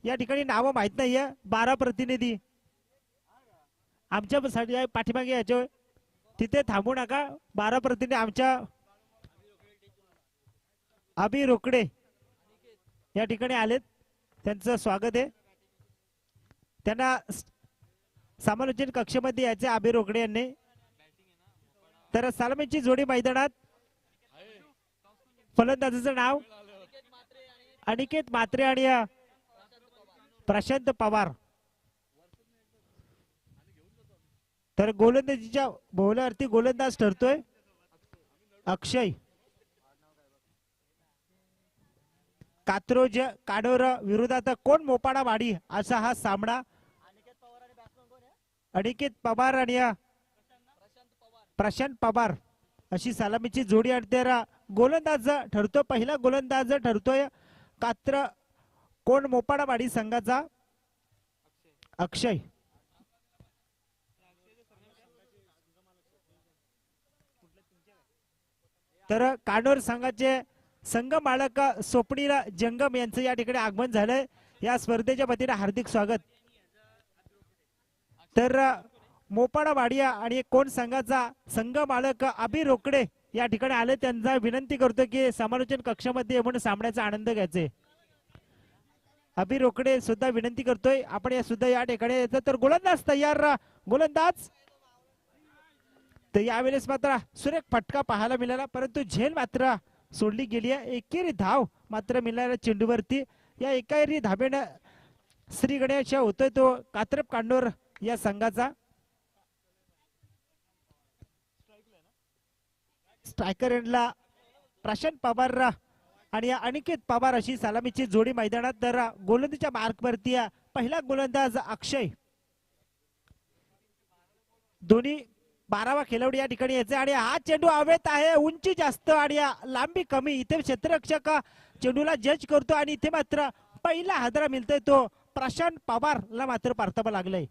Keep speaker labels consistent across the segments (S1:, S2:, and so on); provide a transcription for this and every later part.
S1: या ठिकाणी नावं माहित नाहीये. 12 प्रतिनिधी आमच्या पाठीमागे याच्या तिथे थांबू नका. 12 प्रतिनिधी आमच्या अभि रोकडे या ठिकाणी आलेत. त्यांचं स्वागत आहे. त्यांना समालोचन कक्षेमध्ये यायचे अभि रोकडे यांनी. तर सलामीची जोडी मैदानात. फलंदाजाचं नाव अनिकेत म्हात्रे आणि प्रशांत पवार. तर गोलंदाजीच्या बॉलरवरती गोलंदाज ठरतोय अक्षय. कात्रोज काडोर विरोधात कोण मोपाडा वाडी असा हा सामना. अनिकेत पवार आणि प्रशांत पवार अशी सलामीची जोडी. आणि तर गोलंदाज ठरतो पहिला गोलंदाज ठरतोय कात्र कोण मोपाडा वाडी संघाचा अक्षय. तर कानोर संघाचे संघ मालक स्वप्नील जंगम यांचं या ठिकाणी आगमन झालंय. या स्पर्धेच्या वतीने हार्दिक स्वागत. तर मोपाडा वाडिया आणि कोण संघाचा संघ मालक अभि रोकडे या ठिकाणी आले. त्यांना विनंती करतो की समालोचन कक्षामध्ये म्हणून सामन्याचा आनंद घ्यायचे. अभि रोकडे सुद्धा विनंती करतोय आपण या सुद्धा या ठिकाणी यायचं. तर गोलंदाज तयार. गोलंदाज तर यावेळेस मात्र सुरेख फटका पाहायला मिळाला परंतु झेल मात्र सोडली गेली आहे. एकेरी धाव मात्र मिळाला चेंडूवरती. या एकेरी धाब्याने श्री गणेश होतोय तो कात्रप कांडोर या संघाचा. स्ट्रायकर एंडला प्रशांत पवार आणि अनिकेत पवार अशी सलामीची जोडी मैदानात. तर गोलंदाजीच्या मार्कवरती पहिला गोलंदाज अक्षय. दोन्ही 12वा खेळाडू या ठिकाणी यायचे. आणि हा चेंडू हवेत आहे. उंची जास्त आणि लांबी कमी. इथे क्षेत्ररक्षक चेंडूला जज करतो आणि इथे मात्र पहिला हादरा मिळतोय तो प्रशांत पवारला मात्र परतावा लागलाय.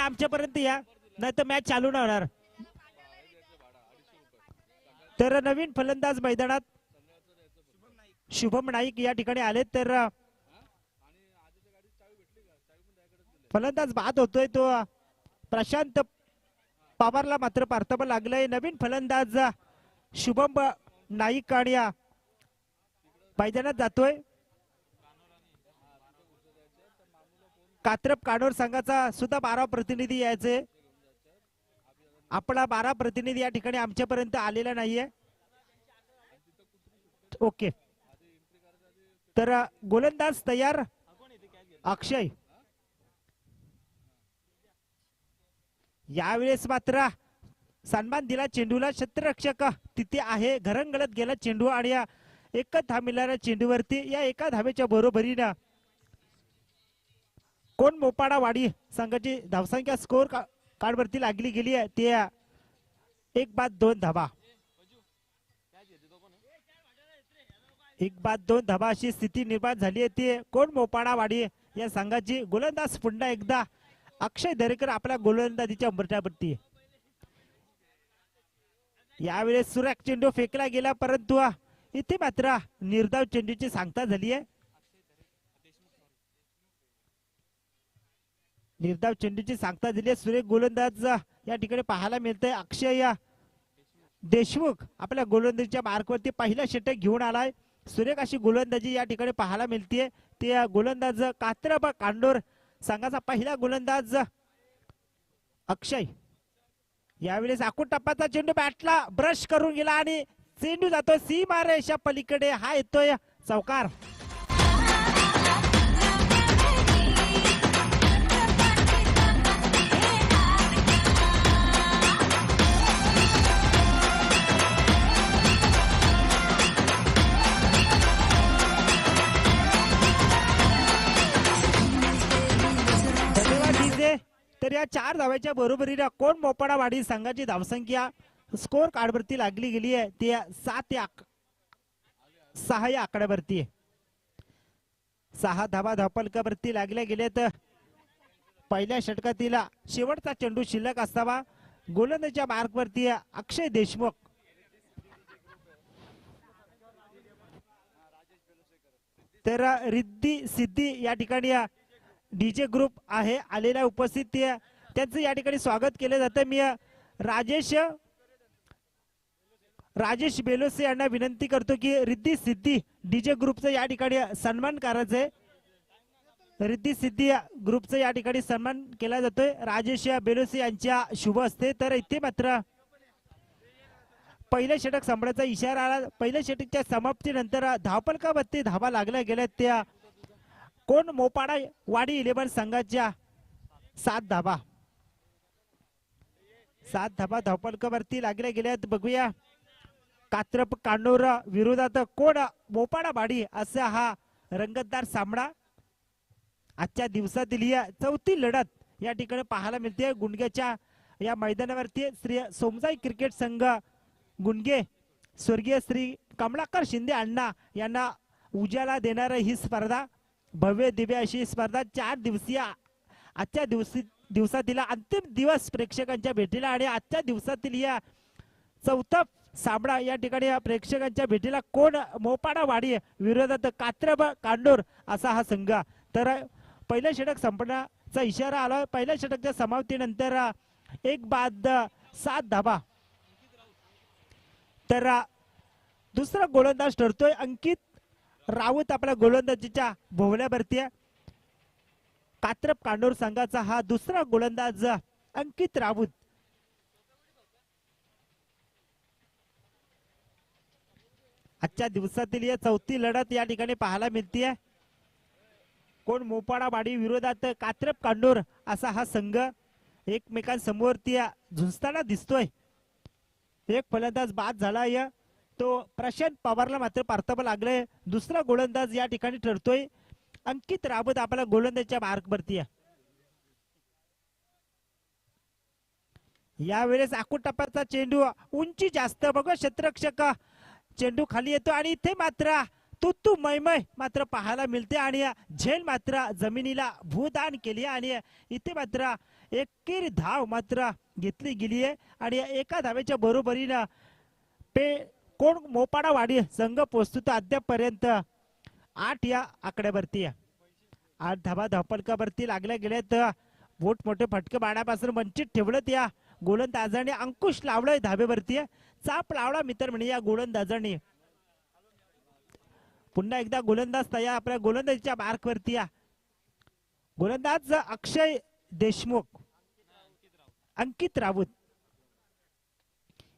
S1: आमच्यापर्यंत या नाही तर मॅच चालू नाही होणार. तर नवीन फलंदाज मैदानात शुभम नाईक या ठिकाणी आले. तर फलंदाज बाद होतोय तो प्रशांत पवारला मात्र परतावा लागलाय. नवीन फलंदाज शुभम नाईक आणि मैदानात जातोय. कात्रप कानोर संघाचा सुद्धा 12 प्रतिनिधी यायचे. आपला 12 प्रतिनिधी या ठिकाणी आमच्यापर्यंत आलेला नाहीये. ओके तर गोलंदाज तयार अक्षय. यावेळेस मात्र सन्मान दिला चेंडूला. क्षेत्ररक्षक तिथे आहे. घरंगळत गेला चेंडू आणि एकच धाव मिळाला चेंडूवरती. या एका धावेच्या बरोबरीनं कोण मोपाडा वाडी संघाची धावसंख्या स्कोर कार्ड वरती लागली गेली आहे. ते 1-2 धावा. 1-2 धावा अशी स्थिती निर्माण झाली आहे. ते कोण मोपाडा वाडी या संघाची. गोलंदाज पुन्हा एकदा अक्षय दरेकर आपल्या गोलंदाजीच्या उंबरठ्यावरती. यावेळेस सुरेख चेंडू फेकला गेला परंतु इथे मात्र निर्धाव चेंडूची सांगता झाली आहे. निर्धाव चेंडूची सांगता दिली. सुरेख गोलंदाज या ठिकाणी पाहायला मिळतंय. अक्षय देशमुख आपल्या गोलंदाजीच्या मार्कवरती पहिला षटक घेऊन आलाय. सुरेख अशी गोलंदाजी या ठिकाणी पाहायला मिळते. ते गोलंदाज कात्रप कांडोर संघाचा पहिला गोलंदाज अक्षय. यावेळेस आकुट टप्प्याचा चेंडू बॅटला ब्रश करून गेला आणि चेंडू जातो सीमा रेषा पलीकडे. हा येतोय चौकार. धावांचे. तर या 4 धावांच्या बरोबरीने कोण मोपाडावाडी संघाची धावसंख्या स्कोर कार्डवरती लागली गेली आहे ती 6 या आकड्यावरती आहे. 6 धावा धावफलकावरती लागल्या गेल्या. तर पहिल्या षटकातील शेवटचा चेंडू शिल्लक असावा. गोलंदाजीच्या मार्कवरती अक्षय देशमुख. तर रिद्धी सिद्धी या ठिकाणी डीजे ग्रुप आहे आलेला उपस्थित त्यांचं या ठिकाणी स्वागत केलं जातं. मी राजेश बेलोसे यांना विनंती करतो की रिद्धी सिद्धी डीजे ग्रुपचं या ठिकाणी सन्मान करायचं आहे. रिद्धी सिद्धी ग्रुपचा या ठिकाणी सन्मान केला जातोय राजेश बेलोसे यांच्या शुभ हस्ते. तर इथे मात्र पहिल्या षटक संपण्याचा इशारा आला. पहिल्या षटकच्या समाप्तीनंतर धावफलकावरती धावा लागल्या गेल्या त्या कोण मोपाडा वाडी 11 संघाच्या 7 धावा धावफलकावरती लागल्या गेल्यात. बघूया कात्रप कान्होर विरोधात कोण मोपाडा वाडी असा हा रंगतदार सामना आजच्या दिवसातील ही चौथी लढत या ठिकाणी पाहायला मिळते. गुंडग्याच्या या मैदानावरती श्री सोमजाई क्रिकेट संघ गुंडगे स्वर्गीय श्री कमलाकर शिंदे अण्णा यांना उजाला देणार ही स्पर्धा भव्य दिव्य अशी स्पर्धा 4 दिवसीय आजच्या दिवसातील अंतिम दिवस प्रेक्षकांच्या भेटीला आणि आजच्या दिवसातील या चौथा सामना या ठिकाणी प्रेक्षकांच्या भेटीला कोण मोपाडा वाडी विरोधात कात्रप कांडोर असा हा संघ. तर पहिल्या षटक संपण्याचा इशारा आला. पहिल्या षटकच्या समाप्तीनंतर 1 बाद 7 धावा. तर दुसरा गोलंदाज ठरतोय अंकित राऊत आपल्या गोलंदाजीच्या भोवल्यावरती. कात्रप कांडोर संघाचा हा दुसरा गोलंदाज अंकित राऊत. आजच्या दिवसातील या चौथी लढत या ठिकाणी पाहायला मिळते. कोण मोपाडा वाडी विरोधात कात्रप कांडोर असा हा संघ एकमेकांसमोरती झुंजताना दिसतोय. एक फलंदाज बाद झाला तो प्रशांत पवारला मात्र परतावा लागलाय. दुसरा गोलंदाज या ठिकाणी ठरतोय अंकित रावत आपल्या गोलंदाजच्या मार्कवरती. यावेळेस आखूड टप्प्याचा चेंडू उंची जास्त बघा क्षेत्ररक्षक चेंडू खाली येतो आणि इथे मात्र तुतू मैमय मात्र पाहायला मिळते आणि झेल मात्र जमिनीला भूदान केली आणि इथे मात्र एकेरी धाव मात्र घेतली गेली आहे आणि एका धावेच्या बरोबरीनं कोण मोपाडा वाडी संघ पोहोचतो तर अद्यापपर्यंत 8 या आकड्यावरती 8 धावा धावफलकावरती लागल्या गेल्यात. मोठमोठे फटके बाणापासून वंचित ठेवलं त्या गोलंदाजाने. अंकुश लावलाय धावेवरती चाप लावला मित्र म्हणे या गोलंदाजाने. पुन्हा एकदा गोलंदाज तयार आपल्या गोलंदाजीच्या मार्कवरती. गोलंदाज अक्षय देशमुख अंकित राऊत.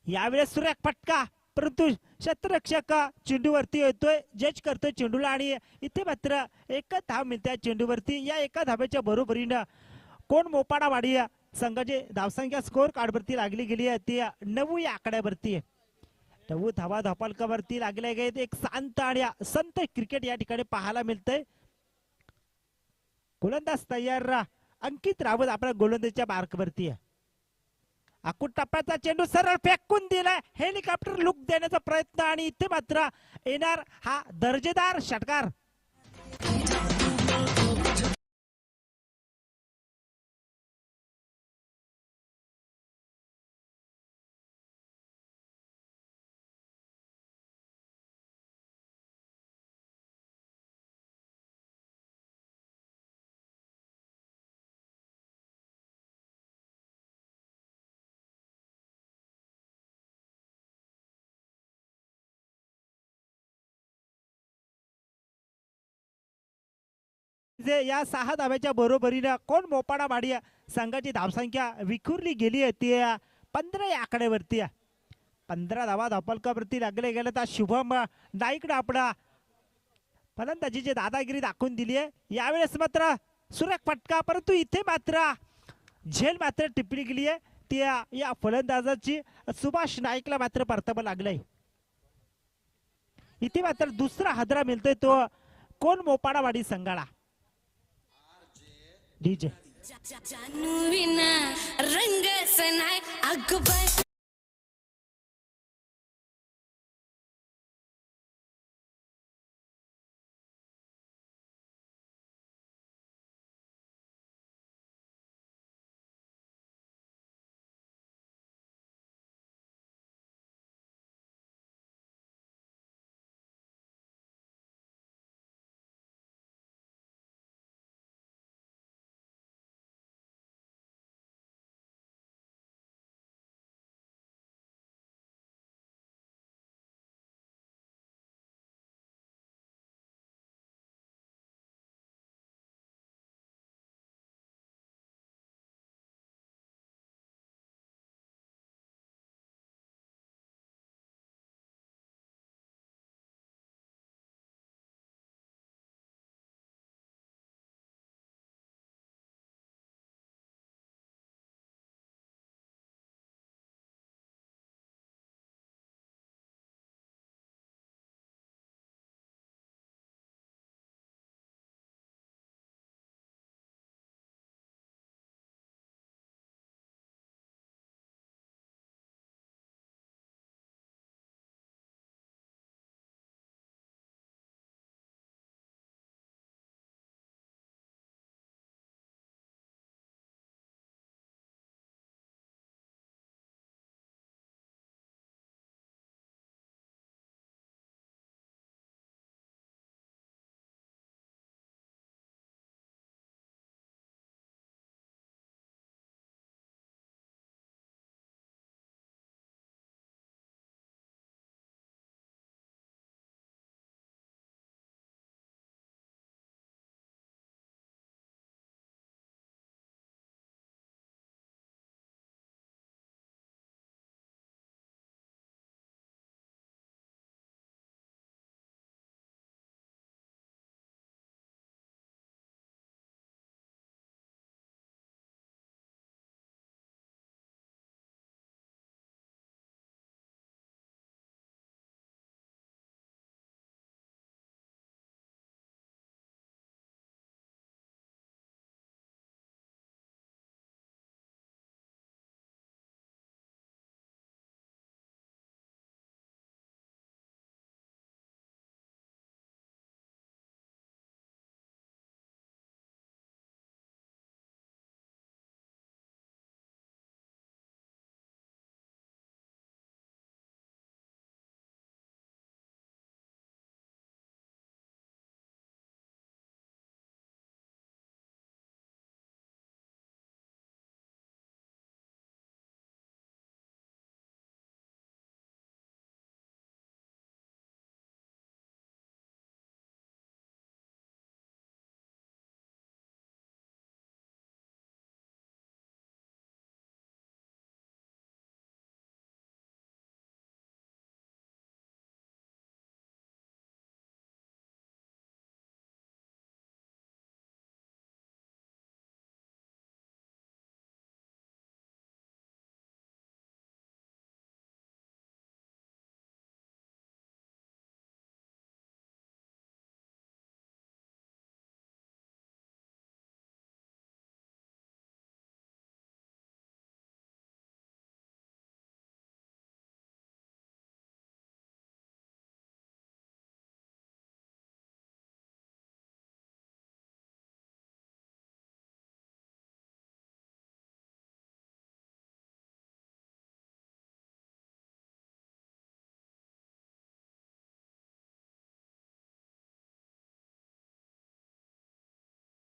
S1: यावेळेस सुरेख फटका परंतु क्षेत्ररक्षक चेंडूवरती येतोय जज करतोय चेंडूला आणि इथे मात्र एकच धाव मिळते चेंडूवरती. या एका धावेच्या बरोबरीनं कोण मोपाडा वाडी संघाची धावसंख्या स्कोर कार्डवरती लागली गेली आहे ती 9 या आकड्यावरती. 9 धावा धावफलकावरती लागल्या गेले. एक शांत आणि संत क्रिकेट या ठिकाणी पाहायला मिळतंय. गोलंदाज तयार अंकित रावत आपल्या गोलंदाजीच्या मार्कवरती. आखूड टप्प्याचा चेंडू सरळ फेकून दिलाय. हेलिकॉप्टर लुक देण्याचा प्रयत्न आणि इथे मात्र येणार हा दर्जेदार षटकार. या 6 धाव्याच्या बरोबरीनं कोण मोपाडा वाडी संघाची धावसंख्या विखुरली गेली आहे ती 15 या आकड्यावरती. 15 धावा धावफलकावरती लागले गेले तर शुभम नाईक आपला फलंदाजीची दादागिरी दाखवून दिली आहे. यावेळेस मात्र सुरेख फटका परंतु इथे मात्र झेल मात्र टिप्पणी गेली आहे ती या फलंदाजाची. सुभाष नाईकला मात्र परतावा लागलाय. इथे मात्र दुसरा हादरा मिळतोय तो कोण मोपाडा वाडी संघाला. डीजे
S2: जानू विना रंग सनाय अगबाय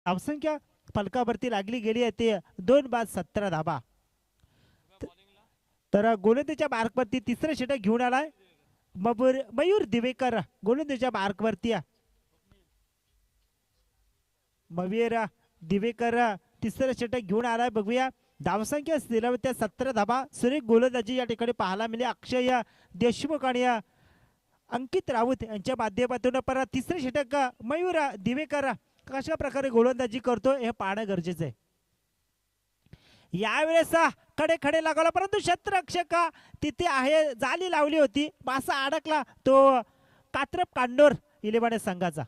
S1: धावसंख्या फलकावरती लागली गेली आहे ते 2 बाद 17 धाबा. तर गोलंदाजीच्या मार्कवरती तिसरं षटक घेऊन आलाय मयूर दिवेकर. गोलंदाजीच्या मार्कवरती मयूर दिवेकर तिसरं षटक घेऊन आलाय. बघूया धावसंख्या स्थिरावत्या 17 धाबा. सुरेख गोलंदाजी या ठिकाणी पाहायला मिळाली. अक्षय देशमुख आणि अंकित राऊत यांच्या माध्यमातून परत तिसरे षटक मयूर दिवेकर कशा प्रकारे गोलंदाजी करतो हे पाहणं गरजेचं आहे. यावेळेस खडे खडे लागला परंतु क्षेत्ररक्षक तिथे आहे जाली लावली होती. मासा अडकला तो कात्रप कांडोर इलेव्हन संघाचा.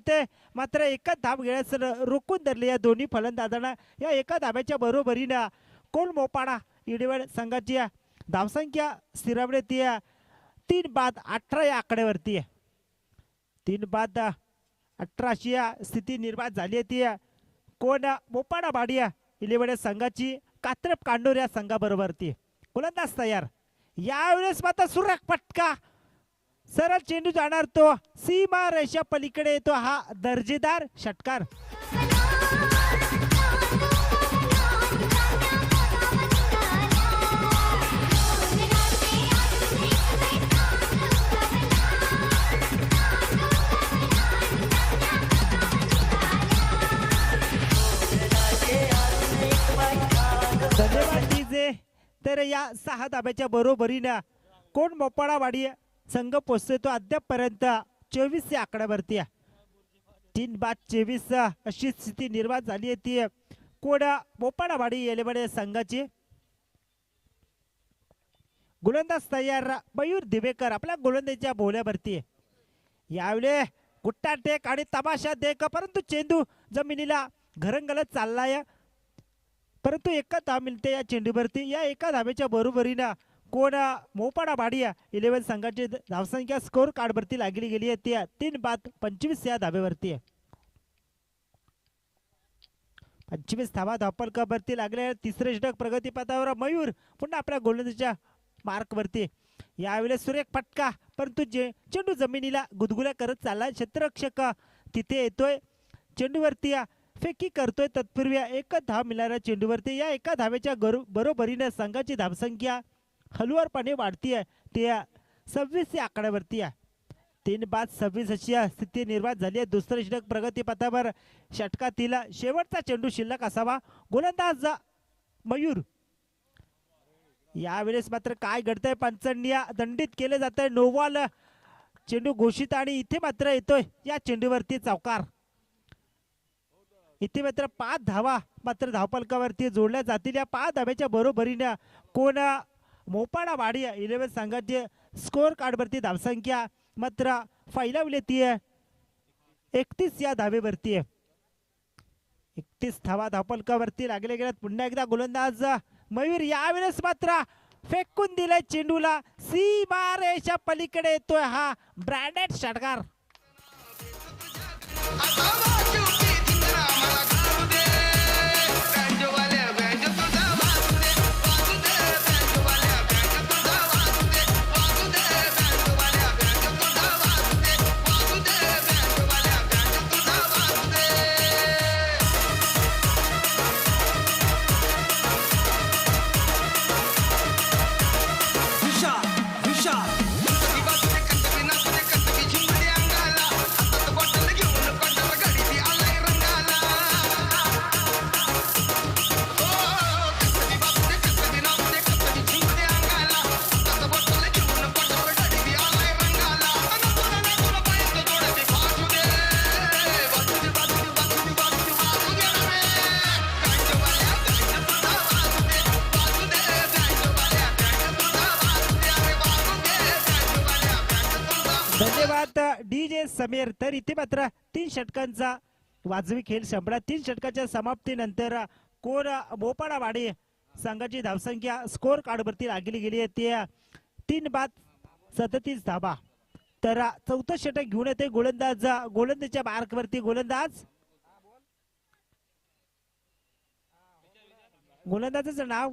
S1: मिळते मात्र एकच धाव घेण्यास रोखून धरले या दोन्ही फलंदाजांना. या एका धाब्याच्या बरोबरीनं कोण मोपाडा इडेवड संघाची धावसंख्या स्थिरावली 3-18 या आकड्यावरती आहे. 3-18 अशी स्थिती निर्माण झाली ती कोण मोपाडा बाडिया इलेवड संघाची कात्रप कांडोर या संघाबरोबर ती. गोलंदाज तयार. यावेळेस मात्र सुरेख फटका सरळ चेंडू जाणार तो सीमा रेषा पलीकडे येतो. हा दर्जेदार षटकार. धन्यवाद डीजे. तर या 6 धाब्याच्या बरोबरीनं कोण मोपाडावाडी संघ पोहोचतोय तो अद्यापपर्यंत 24 या आकड्यावरती 3-24 अशी स्थिती निर्माण झाली आहे ती कोण मोपाडावाडी येलेवाडे संघाची. गोलंदाज तयार मयूर दिवेकर आपल्या गोलंदाजीच्या बोल्यावरती. यावेळी गुट्टा टेक आणि तमाशा देख परंतु चेंडू जमिनीला घरंगलत चाललाय परंतु एका धाव मिळते या चेंडूवरती. या एका धावेच्या बरोबरीनं कोण मोपाडा बाडिया 11 संघाची धावसंख्या स्कोर कार्डवरती लागली गेली आहे ती 3-25 या धावेवरती आहे. 25 धावा धावफलकावरती लागले. तिसरे षटक प्रगतीपथावर मयूर पुन्हा आपल्या गोलंदाजीच्या मार्कवरती. यावेळेस सुरेख फटका परंतु चेंडू जमिनीला गुदगुल्या करत चाललाय. क्षेत्ररक्षक तिथे येतोय चेंडूवरती फेकी करतोय. तत्पूर्वी एक धाव मिळणाऱ्या चेंडूवरती या एका धावेच्या बरोबरीने संघाची धावसंख्या हलुवारपणे वाढतीये ते 26 या आकड्यावरती आहे. 3-26 अशी स्थिती निर्माण झाली आहे. दुसरे षटक प्रगतीपथावर षटकातील शेवटचा चेंडू शिल्लक असावा. गोलंदाज मयूर. यावेळेस मात्र काय घडतंय पंचांनी दंडित केले जात आहे. नोवाल चेंडू घोषित आणि इथे मात्र येतोय या चेंडूवरती चौकार. इथे मात्र 5 धावा मात्र धावफलकावरती जोडल्या जातील. या 5 धाव्याच्या बरोबरीने कोण मोपाडा वाडी 11 संघाची स्कोर कार्डवरती धावसंख्या मात्र फैलावली ती 31 या धावेवरती आहे. 31 धावा धावफलकावरती लागले गेल्यात. पुन्हा एकदा गोलंदाज मयूर. यावेळेस मात्र फेकून दिलाय चेंडूला सीमा रेषा पलीकडे येतोय हा ब्रँडेड षटकार. धन्यवाद डीजे समीर. तर इथे मात्र 3 षटकांचा वाजवी खेळ संपला. 3 षटकाच्या समाप्तीनंतर कोण मोपाडा वाडी संघाची धावसंख्या स्कोर कार्डवरती लागली गेली आहे ती 3-37 धावा. तर चौथं षटक घेऊन येते गोलंदाजच्या मार्कवरती. गोलंदाजाचं नाव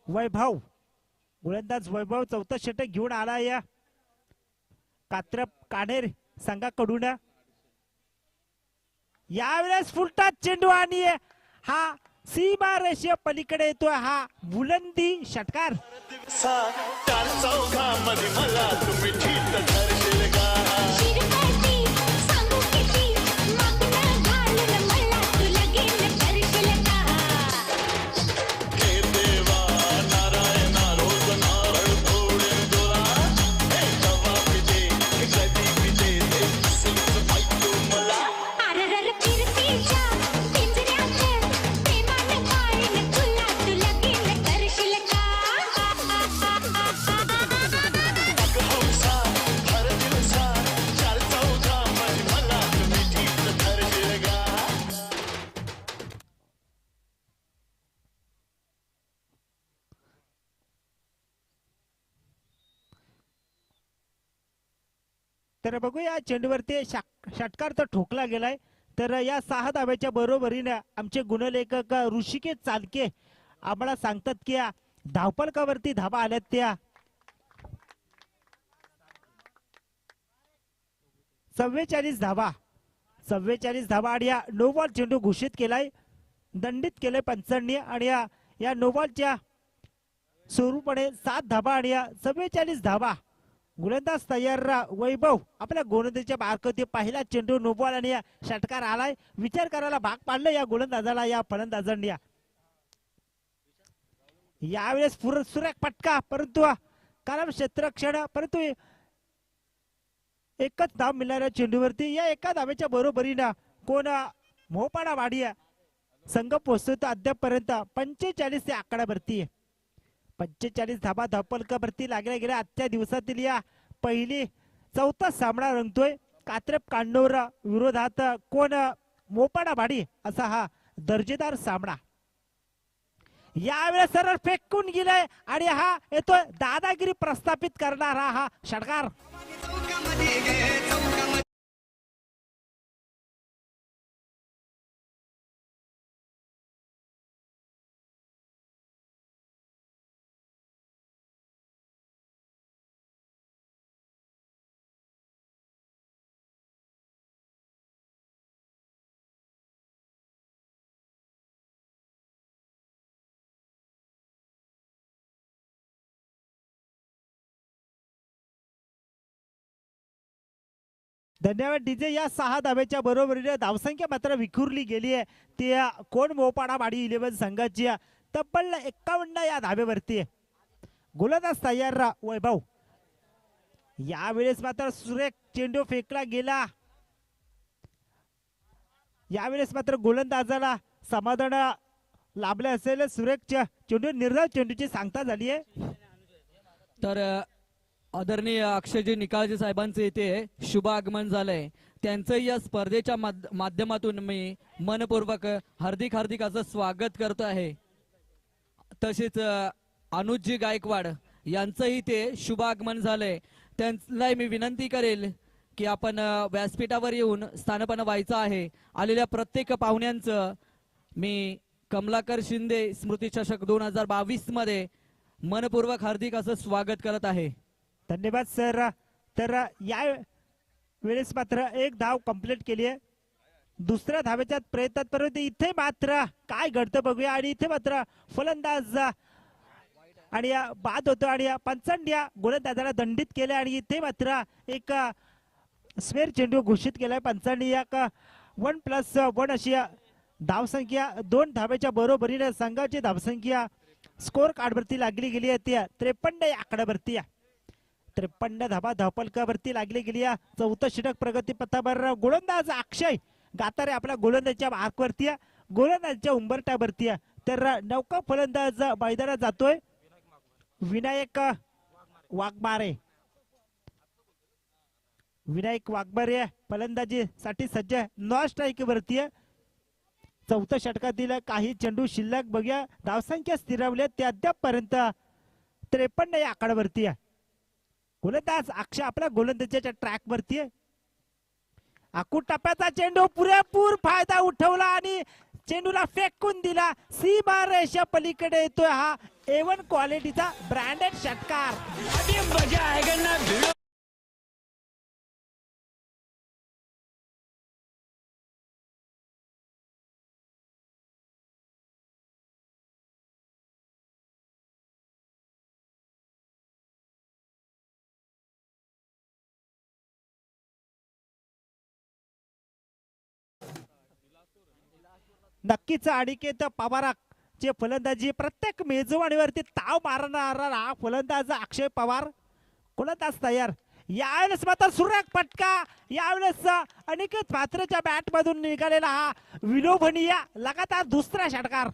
S1: वैभव. गोलंदाज वैभव चौथा षटक घेऊन आला या कात्रप काढेर संघाकडून. यावेळेस फुलटा चेंडू आणि हा सीमा रेषे पलीकडे येतोय हा बुलंदी षटकार. तर बघूया चेंडूवरती षटकार तर ठोकला गेलाय. तर या 6 धाब्याच्या बरोबरीने आमचे गुणलेखक ऋषिकेश चालके आम्हाला सांगतात की धावफलकावरती धाबा आल्यात त्या 44 धाबा. 44 धाबा आणि या नो बॉल चेंडू घोषित केलाय, दंडित केलंय पंचांनी. आणि या नो बॉलच्या स्वरूपाने 7 धाबा आणि 44 धाबा. गोलंदाज तयार वैभव आपल्या गोलंदाजीच्या बारकती पहिला चेंडू नो बॉल आणि षटकार आलाय. विचार करायला भाग पाडलं या गोलंदाजाला या फलंदाजांनी. यावेळेस सुरेख फटका, परंतु कारण क्षेत्ररक्षण, परंतु एकच धाव मिळणाऱ्या चेंडूवरती या एका धावेच्या बरोबरीनं कोण मोपाडा वाडी संघ पोहोचतो अद्यापपर्यंत 45 या आकड्यावरती. 45 धाबा धावफलकावरती लागल्या गेल्या आजच्या दिवसातील या पहिली चौथा सामना रंगतोय. कात्रप कांडोर विरोधात कोण मोपाडा वाडी असा हा दर्जेदार सामना. यावेळेस सरळ फेकून गेलाय आणि हा येतोय दादागिरी प्रस्थापित करणारा हा षटकार. धन्यवाद डीजे. या 6 धाब्याच्या बरोबरीने धावसंख्या मात्र विखुरली गेली आहे. ती कोण मोपाडा वाडी 11 संघाची तब्बल 51 या धाब्यावरती. गोलंदाज तयार वैभव. यावेळेस मात्र सुरेख चेंडू फेकला गेला. यावेळेस मात्र गोलंदाजाला समाधान लाभले असेल. सुरेख चेंडू निर्धाव चेंडूची सांगता झाली आहे.
S3: तर आदरणीय अक्षयजी निकाळजे साहेबांचे इथे शुभ आगमन झालंय. त्यांचं या स्पर्धेच्या माध्यमातून मी मनपूर्वक हार्दिक असं स्वागत करतो आहे. तसेच अनुजजी गायकवाड यांचंही ते शुभ आगमन झालंय. त्यांना मी विनंती करेल की आपण व्यासपीठावर येऊन स्थानपन्न व्हायचं आहे. आलेल्या प्रत्येक पाहुण्यांचं मी कमलाकर शिंदे स्मृती चषक 2022 मध्ये मनपूर्वक हार्दिक असं स्वागत करत आहे.
S1: धन्यवाद सर. तर या वेळेस मात्र एक धाव कंप्लीट केली आहे. दुसऱ्या धावेच्या प्रयत्नात परंतु इथे मात्र काय घडतं बघूया. आणि इथे मात्र फलंदाज आणि बाद होतो आणि पंचांनी गोलंदाजाला दंडित केले. आणि इथे मात्र एक स्क्वेअर चेंडू घोषित केलाय पंचांनी. एक 1+1 अशी धावसंख्या 2 धावेच्या बरोबरीने संघाची धावसंख्या स्कोर कार्डवरती लागली गेली आहे ती 53 या आकड्यावरती. 53 धाबा धावफलकावरती लागली गेली. चौथं षटक प्रगती पथावर. गोलंदाज अक्षय गातारे आपल्या गोलंदाजच्या मार्कवरती, गोलंदाजच्या उंबरट्यावरती. तर नौका फलंदाज मैदानात जातोय विनायक वाघमारे. विनायक वाघमारे फलंदाजीसाठी सज्ज. नॉन स्ट्राईक वरती. चौथ्या षटकातील काही चेंडू शिल्लक बघूया. धावसंख्या स्थिरावली ते अद्यापपर्यंत 53 या आकड्यावरती. गोलंदाज अक्षय आपल्या गोलंदाजाच्या ट्रॅक वरती. आखूड टप्प्याचा चेंडू पुरेपूर फायदा उठवला आणि चेंडूला फेकून दिला. सीमा रेषा पलीकडे येतोय हा A1 क्वालिटीचा ब्रँडेड षटकार. नक्कीच अनिकेत पवार चे फलंदाजी प्रत्येक मेजवानीवरती ताव मारणारा हा फलंदाज अक्षय पवार. गोलंदाज तयार. यावेळेस मात्र सुरेख फटका. यावेळेस अनिकेत पात्रेच्या बॅट मधून निघालेला हा विलोभनीय लगातार दुसरा षटकार.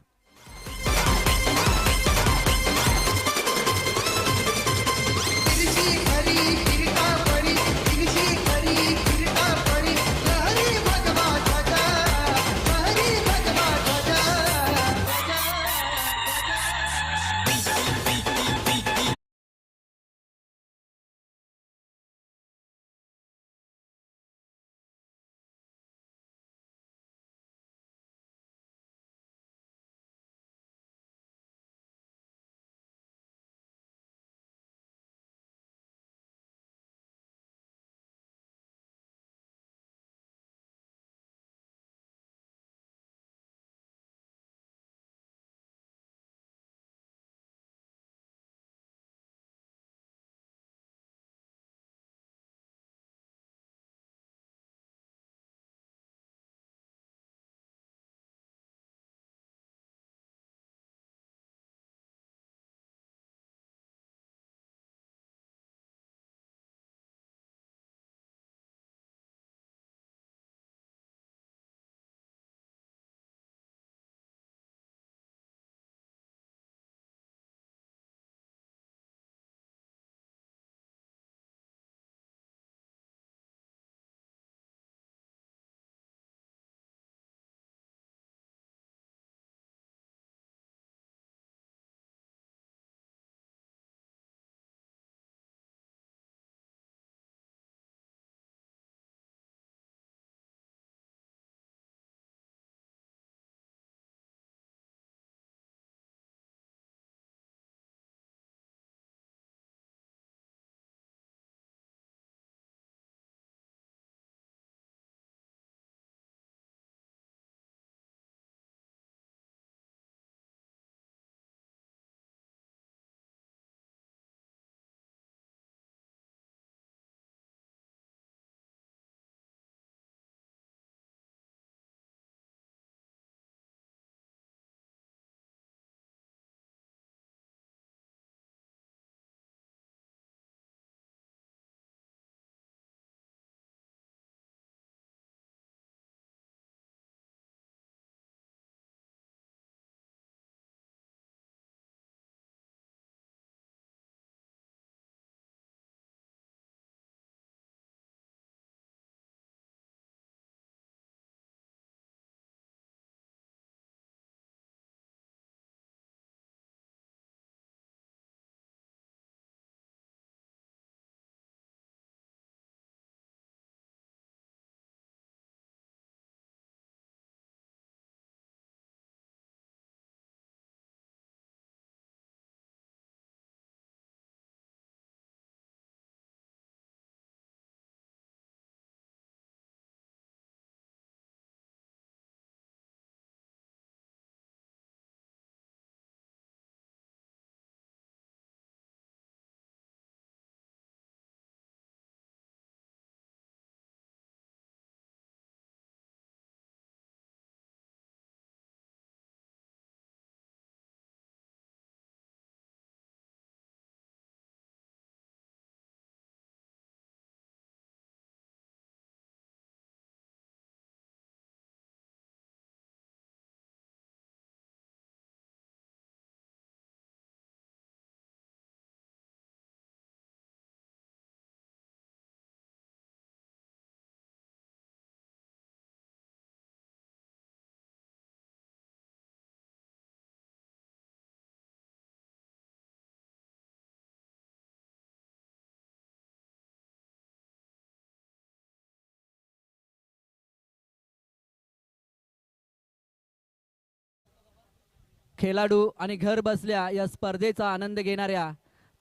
S3: खेळाडू आणि घर बसल्या या स्पर्धेचा आनंद घेणाऱ्या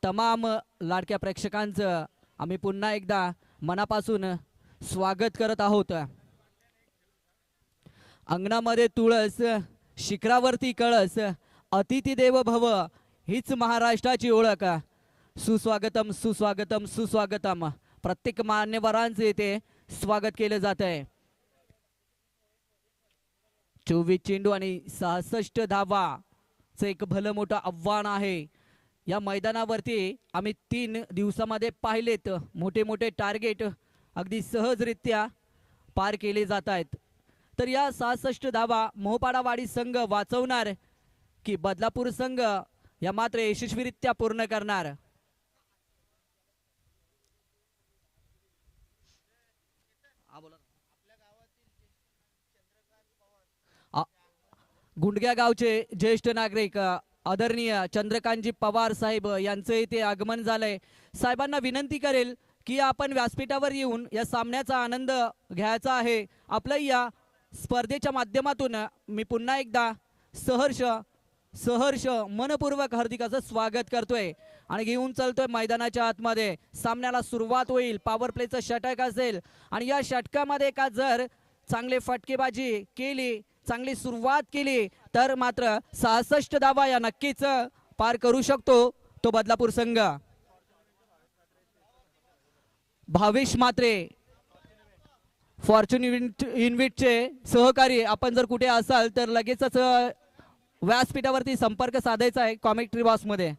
S3: तमाम लाडक्या प्रेक्षकांचं आम्ही पुन्हा एकदा मनापासून स्वागत करत आहोत. अंगणामध्ये तुळस, शिखरावरती कळस, अतिथी देव भव हीच महाराष्ट्राची ओळख. सुस्वागतम सुस्वागतम सुस्वागतम. प्रत्येक मान्यवरांचे येथे स्वागत केले जात आहे. 24 चेंडू आणि 66 धावाचं एक भलं मोठं आव्हान आहे. या मैदानावरती आम्ही 3 दिवसामध्ये पाहिलेत मोठे मोठे टार्गेट अगदी सहजरित्या पार केले जात आहेत. तर या 66 धावा मोहपाडावाडी संघ वाचवणार की बदलापूर संघ या मात्र यशस्वीरित्या पूर्ण करणार. गुंडग्या गावचे ज्येष्ठ नागरिक आदरणीय चंद्रकांतजी पवार साहेब यांचं इथे आगमन झालंय. साहेबांना विनंती करेल की आपण व्यासपीठावर येऊन या सामन्याचा आनंद घ्यायचा आहे. आपल्या या स्पर्धेच्या माध्यमातून मी पुन्हा एकदा सहर्ष मनपूर्वक हार्दिक असं स्वागत करतोय आणि घेऊन चालतोय मैदानाच्या आतमध्ये. सामन्याला सुरुवात होईल. पॉवर प्लेचं षटक असेल आणि या षटकामध्ये का जर चांगले फटकेबाजी केली, चांगली सुरुवात केली तर मात्र 66 धावा या नक्कीच पार करू शकतो तो बदलापूर संघ. भावेश मात्रे फॉर्च्यून इन्व्हिटचे सहकारी आपण जर कुठे असाल तर लगेचच व्यासपीठावरती संपर्क साधायचा आहे कॉमेंट्री बॉक्स मध्ये.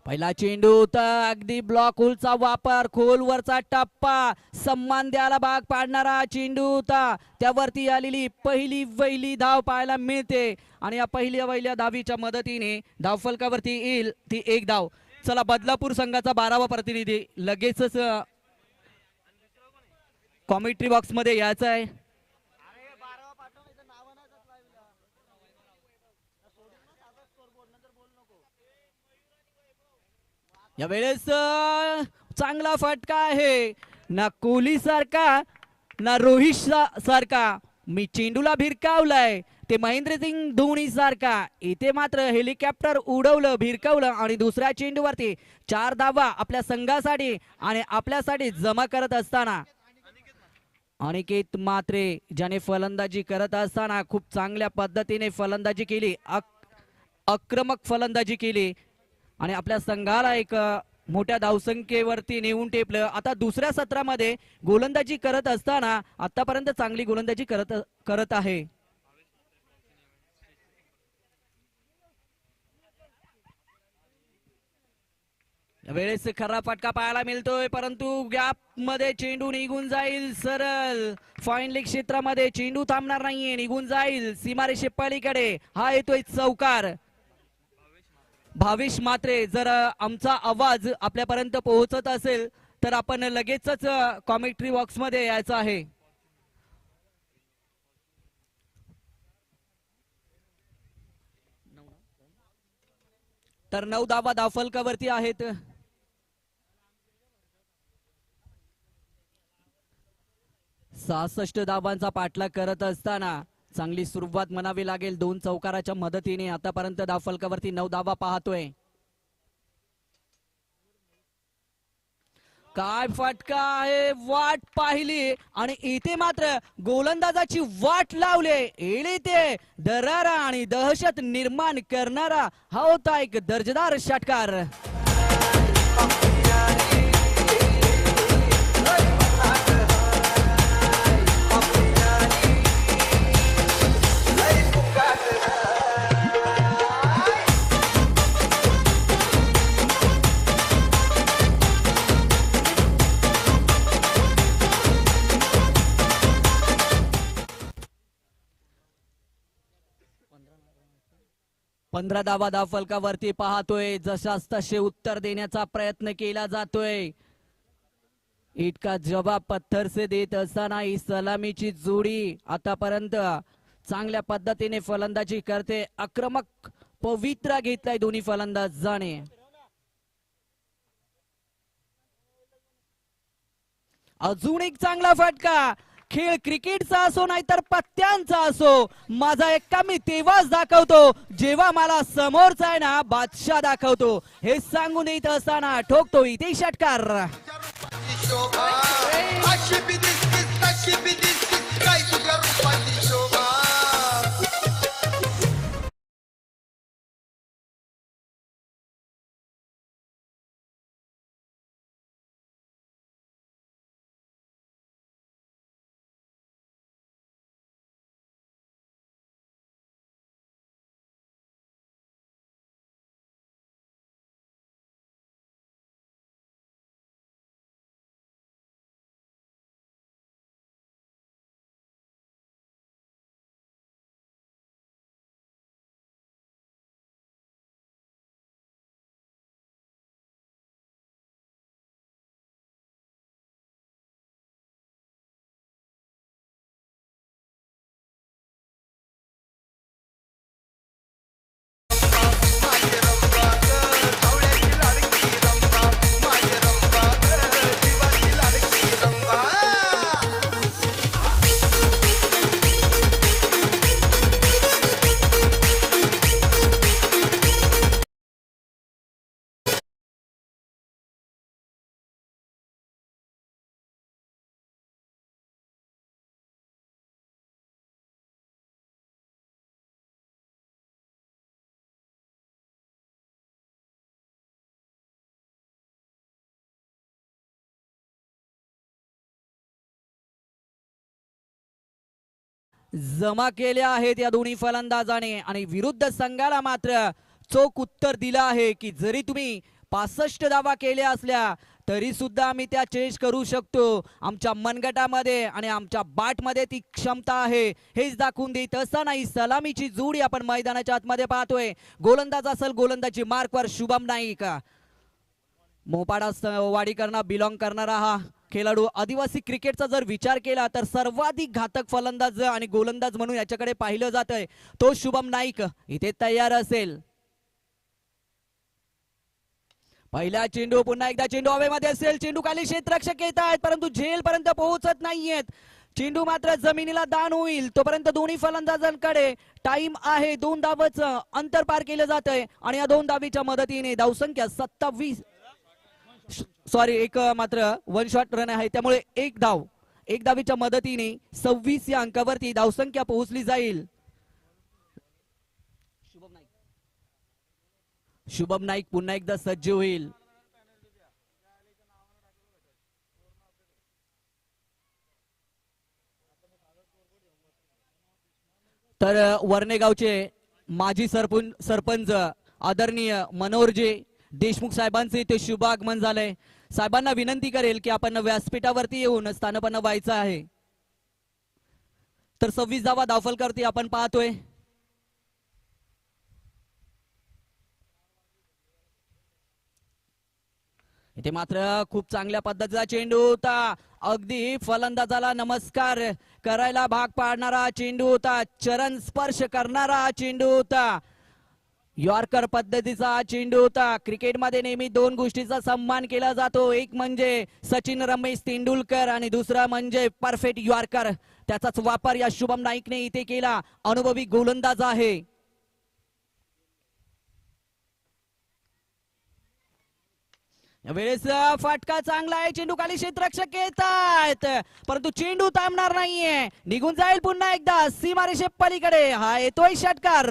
S3: पहिला चेंडू तर अगदी ब्लॉक होलचा वापर, खोलवरचा टप्पा, सम्मान द्यायला भाग पाडणारा चेंडू होता. त्यावरती आलेली पहिली वहिली धाव पाहायला मिळते आणि या पहिल्या वहिल्या धावीच्या मदतीने धावफलकावरती येईल ती 1 धाव. चला बदलापूर संघाचा 12वा प्रतिनिधी लगेचच कॉमेंट्री बॉक्स मध्ये यायचा आहे. या वेळेस चांगला फटका आहे. ना कोहली सारखा ना रोहित सारखा मी चेंडूला भिरकावलाय ते महेंद्रसिंग धोनी सारखा. इथे मात्र हेलिकॉप्टर उडवलं, भिरकावलं आणि दुसऱ्या चेंडूवरती 4 धावा आपल्या संघासाठी आणि आपल्यासाठी जमा करत असताना अनिकेत मात्रे ज्याने फलंदाजी करत असताना खूप चांगल्या पद्धतीने फलंदाजी केली, आक्रमक फलंदाजी केली आणि आपल्या संघाला एक मोठ्या धावसंख्येवरती नेऊन टेपलं. आता दुसऱ्या सत्रामध्ये गोलंदाजी करत असताना आतापर्यंत चांगली गोलंदाजी करत आहे. वेळेस खरा फटका पाहायला मिळतोय परंतु गॅप मध्ये चेंडू निघून जाईल. सरळ फाईन लेग क्षेत्रामध्ये चेंडू थांबणार नाहीये, निघून जाईल सीमारेषे पलीकडे. हा येतोय चौकार. भावेश मात्रे जर आमचा आवाज आपल्यापर्यंत पोहोचत असेल तर आपण लगेचच कॉमेंट्री बॉक्स मध्ये यायचं आहे. तर 9 धावा धावफलकावरती आहेत. सहासष्ट धावांचा पाठलाग करत असताना चांगली सुरुवात म्हणावी लागेल 2 चौकाराच्या मदतीने. आतापर्यंत धावफलकावरती 9 धावा पाहतोय. काय फटका आहे, वाट पाहिली आणि इथे मात्र गोलंदाजाची वाट लावले. येळे ते दरारा आणि दहशत निर्माण करणारा हा होता एक दर्जेदार षटकार. पंधरा धावा धावफलकावरती पाहतोय. जशास तसे उत्तर देण्याचा प्रयत्न केला जातोय. इतका जवाब पत्थर से देत असताना ही सलामीची जोडी आतापर्यंत चांगल्या पद्धतीने फलंदाजी करते. आक्रमक पवित्रा घेतलाय दोन्ही फलंदाजाने. अजून एक चांगला फटका. खेळ क्रिकेटचा असो नाहीतर पत्त्यांचा असो, माझा एक्का मी तेव्हाच दाखवतो जेव्हा मला समोरचा आहे ना बादशाह दाखवतो. हे सांगून येत असताना ठोकतो इथे षटकार. जमा केल्या आहेत या दोन्ही फलंदाजाने आणि विरुद्ध संघाला मात्र चोख उत्तर दिलं आहे की जरी तुम्ही 65 धावा केल्या असल्या तरी सुद्धा आम्ही त्या चेस करू शकतो. आमच्या मनगटामध्ये आणि आमच्या बाटमध्ये ती क्षमता आहे हेच दाखवून देत असताना ही सलामीची जोडी आपण मैदानाच्या आतमध्ये पाहतोय. गोलंदाज असेल गोलंदाजी मार्कवर शुभम नाईक. मोपाडा वाडीकरना बिलॉंग करणारा हा खेळाडू आदिवासी क्रिकेटचा जर विचार केला तर सर्वाधिक घातक फलंदाज आणि गोलंदाज म्हणून याच्याकडे पाहिलं जातंय तो शुभम नाईक इथे तयार असेल. पहिला चेंडू पुन्हा एकदा चेंडू हवेमध्ये असेल. चेंडू खाली क्षेत्ररक्षक येत आहेत परंतु झेल पर्यंत पोहोचत नाहीयेत. चेंडू मात्र जमिनीला दान होईल तोपर्यंत दोन्ही फलंदाजांकडे टाइम आहे. 2 धावांचं अंतर पार केलं जातंय आणि या 2 धावीच्या मदतीने धावसंख्या 27 सॉरी एक मात्र 1 शॉट रन आहे त्यामुळे एक धावीच्या मदतीने 26 या अंकावरती धावसंख्या पोहोचली जाईल. शुभम नाईक पुन्हा एकदा सज्ज होईल. तर वर्णेगावचे माजी सरपंच आदरणीय मनोहरजी देशमुख साहेबांचे ते शुभ आगमन झालंय. साहेबांना विनंती करेल की आपण व्यासपीठावरती येऊन स्थानपन्न व्हायचं आहे. तर 26 धावा धावफलकावरती आपण पाहतोय. इथे मात्र खूप चांगल्या पद्धतीचा चेंडू होता. अगदी फलंदाजाला नमस्कार करायला भाग पाडणारा चेंडू होता. चरण स्पर्श करणारा चेंडू होता. यॉर्कर पद्धतीचा चेंडू होता. क्रिकेटमध्ये नेहमी 2 गोष्टीचा सन्मान केला जातो. एक म्हणजे सचिन रमेश तेंडुलकर आणि दुसरा म्हणजे परफेक्ट यॉर्कर. त्याचाच वापर या शुभम नाईकने इथे केला. अनुभवी गोलंदाज आहे. वेळेस फटका चांगला आहे. चेंडू खाली क्षेत्ररक्षक येत आहेत परंतु चेंडू थांबणार नाहीये. निघून जाईल पुन्हा एकदा सीमारेषे पलीकडे. हा येतोय षटकार.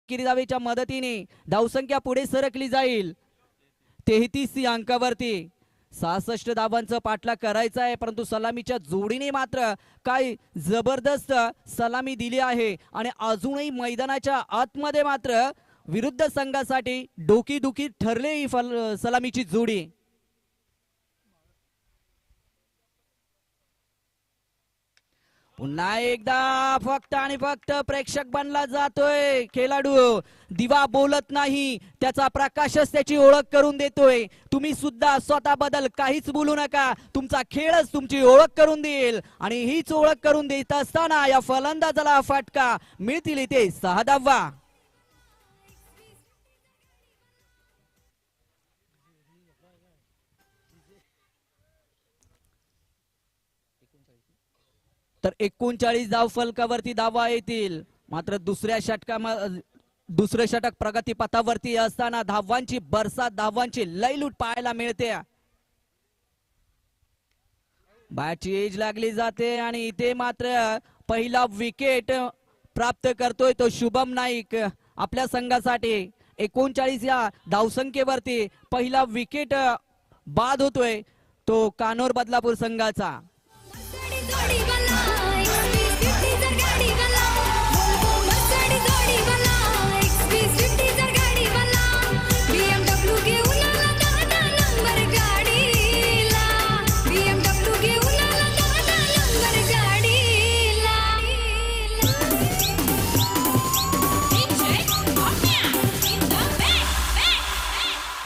S3: किरीदावेच्या मदतीने धावसंख्या पुढे सरकली जाईल 33 अंकावरती. 66 धावांचं पाठलाग करायचा आहे, परंतु सलामीच्या जोडीने मात्र काय जबरदस्त सलामी दिली आहे आणि अजूनही मैदानाच्या आतमध्ये मात्र विरुद्ध संघासाठी डोकीदुखी ठरले ही सलामीची जोडी. पुन्हा एकदा फक्त आणि फक्त प्रेक्षक बनला जातोय खेळाडू. दिवा बोलत नाही, त्याचा प्रकाशच त्याची ओळख करून देतोय. तुम्ही सुद्धा स्वतःबद्दल काहीच बोलू नका, तुमचा खेळच तुमची ओळख करून देईल आणि हीच ओळख करून देत असताना या फलंदाजाला फटका मिळतील इथे 6 धावा. तर 39 धाव फलकावरती धावा येतील. मात्र दुसऱ्या षटक प्रगती पथावरती असताना धावांची बरसात, धावांची लयलूट पाहायला मिळते. बॅटची एज लागली जाते आणि इथे मात्र पहिला विकेट प्राप्त करतोय तो शुभम नाईक आपल्या संघासाठी. 39 या धावसंख्येवरती पहिला विकेट बाद होतोय तो कानोर बदलापूर संघाचा.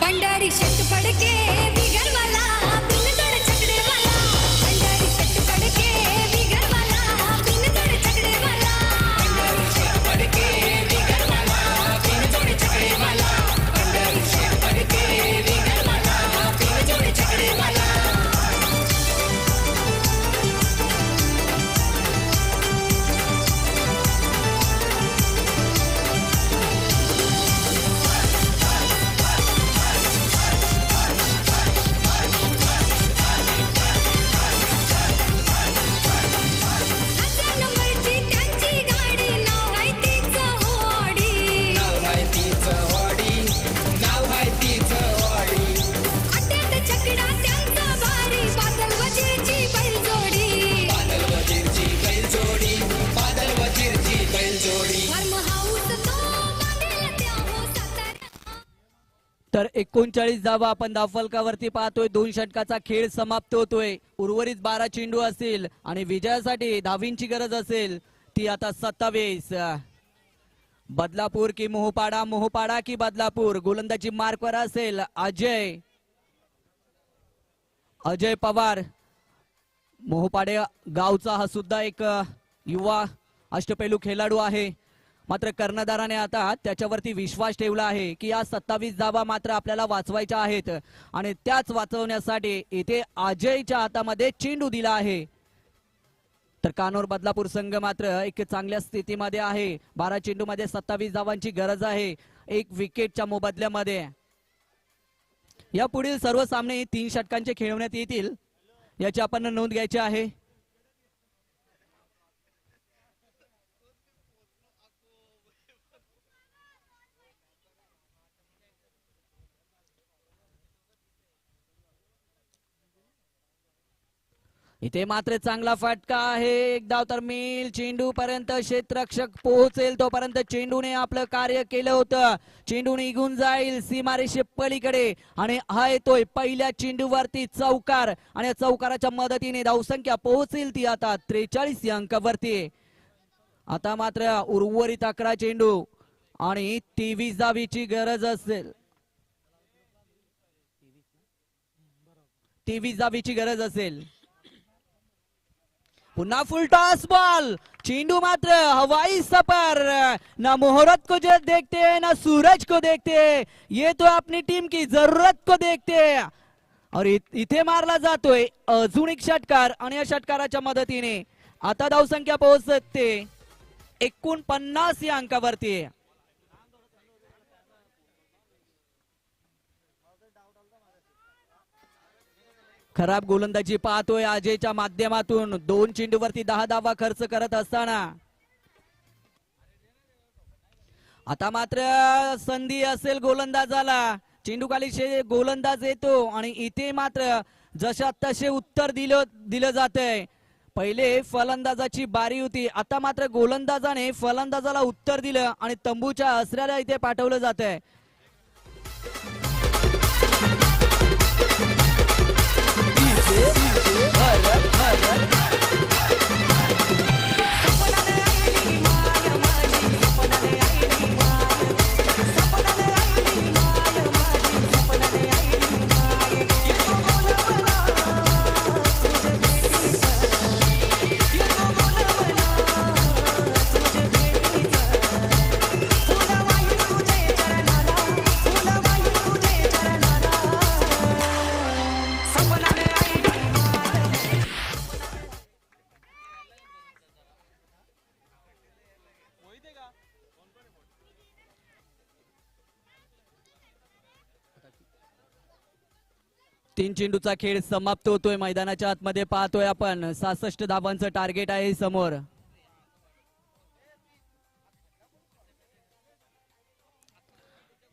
S2: भंडारी शर्ट पड़के बिगड़ वाला बिन तोड़ चकड़े वाला. भंडारी शर्ट पड़के बिगड़ वाला बिन तोड़ चकड़े वाला. भंडारी शर्ट पड़के बिगड़ वाला बिन तोड़ चकड़े वाला. भंडारी शर्ट पड़के बिगड़ वाला बिन तोड़ चकड़े वाला.
S3: तर 39 धावा आपण धावफलकावरती पाहतोय. 2 षटकाचा खेळ समाप्त होतोय. उर्वरित 12 चेंडू असतील आणि विजयासाठी धावींची गरज असेल ती आता 27. बदलापूर की मोहपाडा, मोहपाडा की बदलापूर. गोलंदाजी मार्कवर असेल अजय पवार. मोहपाडे गावचा हा सुद्धा एक युवा अष्टपैलू खेळाडू आहे. मात्र कर्णधाराने आता त्याच्यावरती विश्वास ठेवला आहे की या 27 धावा मात्र आपल्याला वाचवायच्या आहेत आणि त्याच वाचवण्यासाठी इथे अजयच्या हातामध्ये चेंडू दिला आहे. तर कानोर बदलापूर संघ मात्र एक चांगल्या स्थितीमध्ये आहे. 12 चेंडूमध्ये 27 धावांची गरज आहे 1 विकेटच्या मोबदल्यामध्ये. या पुढील सर्व सामने 3 षटकांचे खेळवण्यात येतील याची आपण नोंद घ्यायची आहे. इथे मात्र चांगला फटका आहे. एक धाव तर मिळेल. चेंडू पर्यंत क्षेत्ररक्षक पोहोचेल तोपर्यंत चेंडूने आपलं कार्य केलं होतं. चेंडू निघून जाईल सीमारेषे पलीकडे आणि हा येतोय पहिल्या चेंडूवरती चौकार आणि या चौकाराच्या मदतीने धावसंख्या पोहोचेल ती आता 43 या अंकावरती. आता मात्र उर्वरित 11 चेंडू आणि 23 धावीची गरज असेल. 23 धावीची गरज असेल. पुन्हा फुल टॉस बॉल. चेंडू मात्र हवाई सफर. ना मोहरत को जो देखते हैं ना सूरज को देखते हैं, ये तो अपनी टीम की जरूरत को देखते हैं. और इथे मारला जातोय अजून एक षटकार आणि या षटकाराच्या मदतीने आता धावसंख्या पोहोचते 49 या अंकावरती. खराब गोलंदाजी पाहतोय अजयच्या माध्यमातून. 2 चेंडूवरती 10 धावा खर्च करत असताना आता मात्र संधी असेल गोलंदाजाला. चेंडू खाली गोलंदाज येतो आणि इथे मात्र जशा तसे उत्तर दिलं जातंय. पहिले फलंदाजाची बारी होती, आता मात्र गोलंदाजाने फलंदाजाला उत्तर दिलं आणि तंबूच्या आसऱ्याला इथे पाठवलं जात आहे. तीन चेंडूचा खेळ समाप्त होतोय. मैदानाच्या आतमध्ये पाहतोय आपण 66 धावांचं टार्गेट आहे समोर.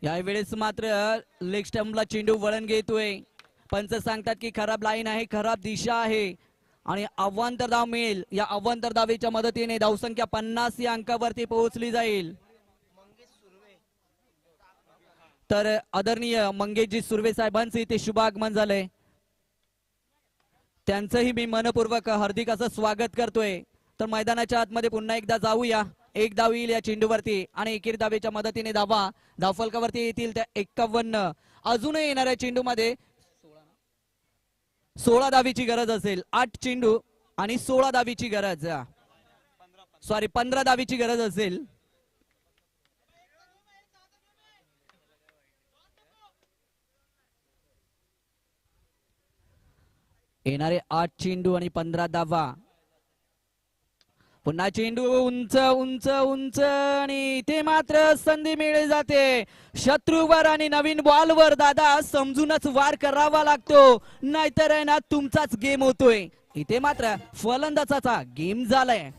S3: यावेळेस मात्र लेग स्टंपला चेंडू वळण घेतोय. पंच सांगतात की खराब लाईन आहे, खराब दिशा आहे आणि अवांतर धाव मिळेल. या अवांतर धावेच्या मदतीने धावसंख्या 50 या अंकावरती पोहोचली जाईल. तर आदरणीय मंगेशजी सुर्वे साहेबांचं इथे शुभागमन झालंय. त्यांचंही मी मनपूर्वक हार्दिक असं स्वागत करतोय. तर मैदानाच्या आतमध्ये पुन्हा एकदा जाऊया. एक धाव येईल या चेंडूवरती आणि एकेरी धावेच्या मदतीने धावफलकावरती येतील त्या 51. अजूनही येणाऱ्या चेंडूमध्ये 16 धावीची गरज असेल. 8 चेंडू आणि 16 धावीची गरज, 15 धावीची गरज असेल. येणारे 8 चेंडू आणि 15 धावा. पुन्हा चेंडू उंच उंच उंच आणि इथे मात्र संधी मिळली जाते शत्रूवर आणि नवीन बॉलवर. दादा समजूनच वार करावा लागतो, नाहीतर आहे ना तुमचाच गेम होतोय. इथे मात्र फलंदाजाचा गेम झालाय.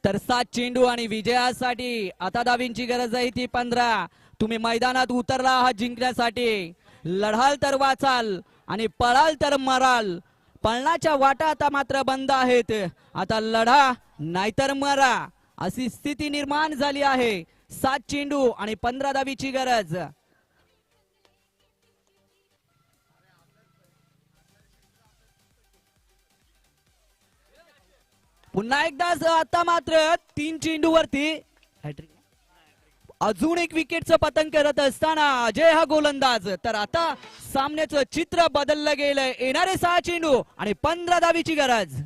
S3: तर 7 चेंडू आणि विजयासाठी आता धावींची गरज आहे ती 15. तुम्ही मैदानात उतरला आहात जिंकण्यासाठी. लढाल तर वाचाल आणि पळाल तर मराल. पळण्याच्या वाटा आता मात्र बंद आहेत. आता लढा नाहीतर मरा अशी स्थिती निर्माण झाली आहे. 7 चेंडू आणि 15 धावीची गरज. पुन्हा एकदा आता मात्र 3 चेंडूवरती अजून एक विकेटचं पतन करत असताना अजय हा गोलंदाज. तर आता सामन्याचं चित्र बदललं गेलंय. येणारे 6 चेंडू आणि 15 धावीची गरज.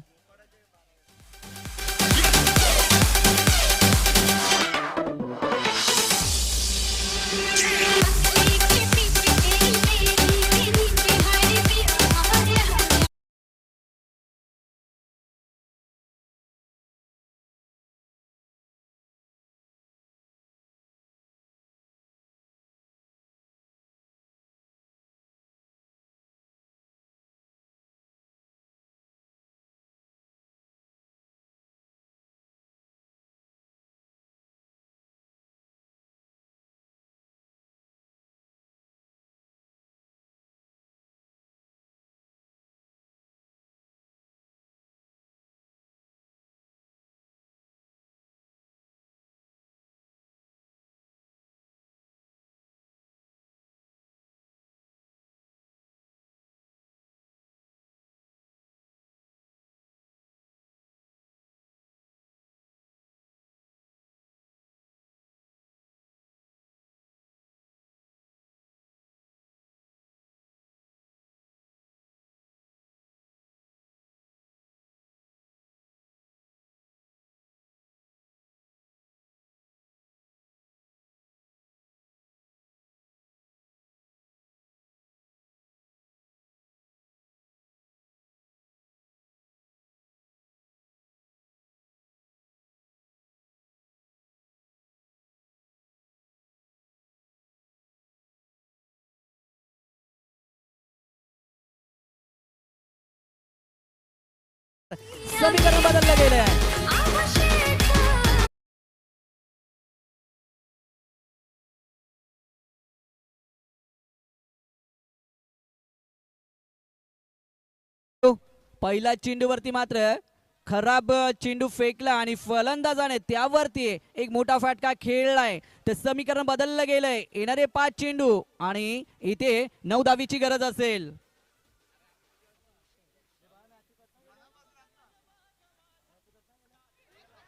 S3: समीकरण बदललं गेलंय.
S2: आवश्यक
S3: पहिल्या चेंडूवरती मात्र खराब चेंडू फेकला आणि फलंदाजाने त्यावरती एक मोठा फटका खेळलाय. तर समीकरण बदललं गेलंय. येणारे 5 चेंडू आणि इथे 9 धावीची गरज असेल.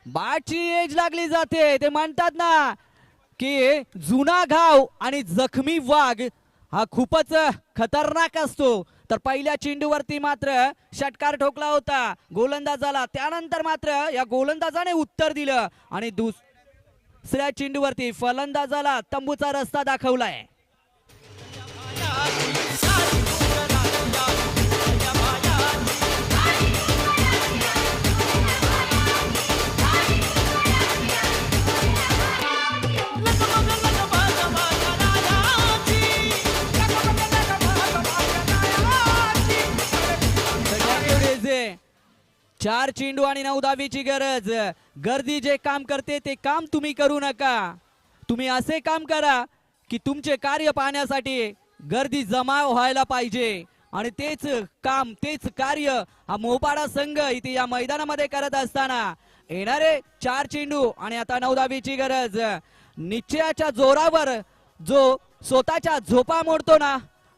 S3: बॅटची एज लागली जाते. ते म्हणतात ना की जुना घाव आणि जखमी वाघ हा खूपच खतरनाक असतो. तर पहिल्या चेंडूवरती मात्र षटकार ठोकला होता गोलंदाजाला. त्यानंतर मात्र या गोलंदाजाने उत्तर दिलं आणि दुसऱ्या चेंडूवरती फलंदाजाला तंबूचा रस्ता दाखवलाय. चार चेंडू आणि 9 धावीची गरज. गर्दी जे काम करते ते काम तुम्ही करू नका. तुम्ही असे काम करा की तुमचे कार्य पाहण्यासाठी गर्दी जमा व्हायला पाहिजे आणि तेच काम तेच कार्य हा मोपाडा संघ इथे या मैदानामध्ये करत असताना येणारे 4 चेंडू आणि आता 9 धावीची गरज. निश्चयाच्या जोरावर जो स्वतःच्या झोपा मोडतो ना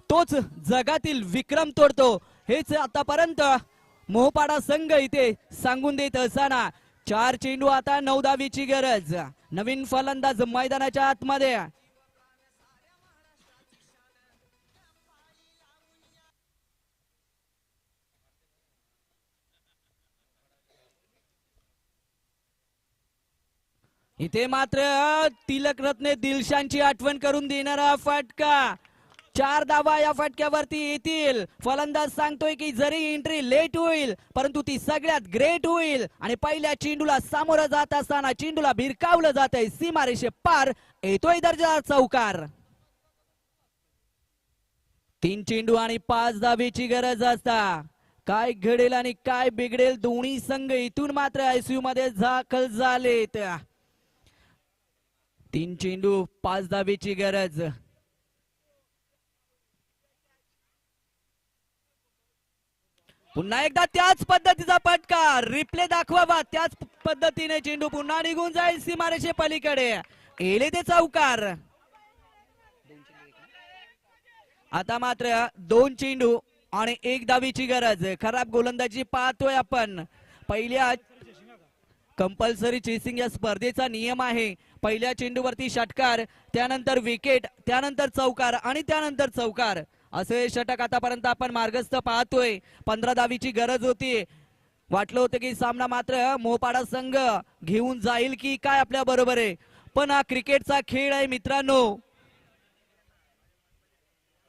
S3: तोच जगातील विक्रम तोडतो. हेच आतापर्यंत मोहपाडा संघ इथे सांगून देत असताना 4 चेंडू आता 9 धावीची गरज. नवीन फलंदाज मैदानाच्या आतमध्ये. इथे मात्र तिलक रत्ने दिलशांची आठवण करून देणारा फटका. 4 धावा या फटक्यावरती येतील. फलंदाज सांगतोय की जरी एंट्री लेट होईल परंतु ती सगळ्यात ग्रेट होईल आणि पहिल्या चेंडूला सामोरं जात असताना चेंडूला भिरकावलं जात आहे. सीमारेषे पार येतोय दर्जेदार चौकार. 3 चेंडू आणि 5 धावेची गरज असता. काय घडेल आणि काय बिघडेल दोन्ही संघ इथून मात्र आयसीयू मध्ये दाखल झालेत. 3 चेंडू 5 धावेची गरज. पुन्हा एकदा त्याच पद्धतीचा फटका. रिप्ले दाखवावा. त्याच पद्धतीने चेंडू पुन्हा निघून जाईल सीमारेषे पलीकडे. एले ते चौकार. आता मात्र 2 चेंडू आणि 1 धावीची गरज. खराब गोलंदाजी पाहतोय आपण. पहिल्या कंपल्सरी चेसिंग या स्पर्धेचा नियम आहे. पहिल्या चेंडूवरती षटकार, त्यानंतर विकेट, त्यानंतर चौकार आणि त्यानंतर चौकार असे षटक आतापर्यंत आपण मार्गस्थ पाहतोय. 15 धावीची गरज होती. वाटलं होतं की सामना मात्र मोहपाडा संघ घेऊन जाईल की काय आपल्या बरोबर आहे. पण हा क्रिकेटचा खेळ आहे मित्रांनो.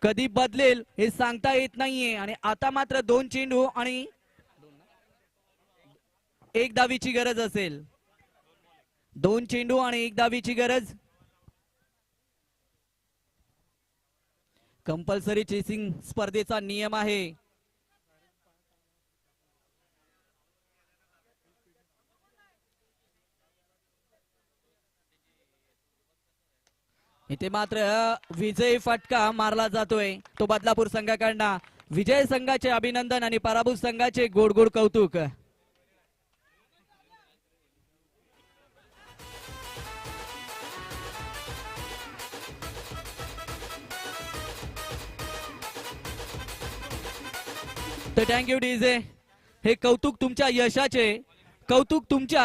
S3: कधी बदलेल हे सांगता येत नाहीये. आणि आता मात्र 2 चेंडू आणि 1 धावीची गरज असेल. 2 चेंडू आणि 1 धावीची गरज. कंपल्सरी चेसिंग स्पर्धेचा नियम आहे. इथे मात्र विजय फटका मारला जातोय तो बदलापूर संघाकडनं. विजय संघाचे अभिनंदन आणि पराभूत संघाचे गोड गोड कौतुक. तर थँक्यू डीजे. हे कौतुक तुमच्या यशाचे, कौतुक तुमच्या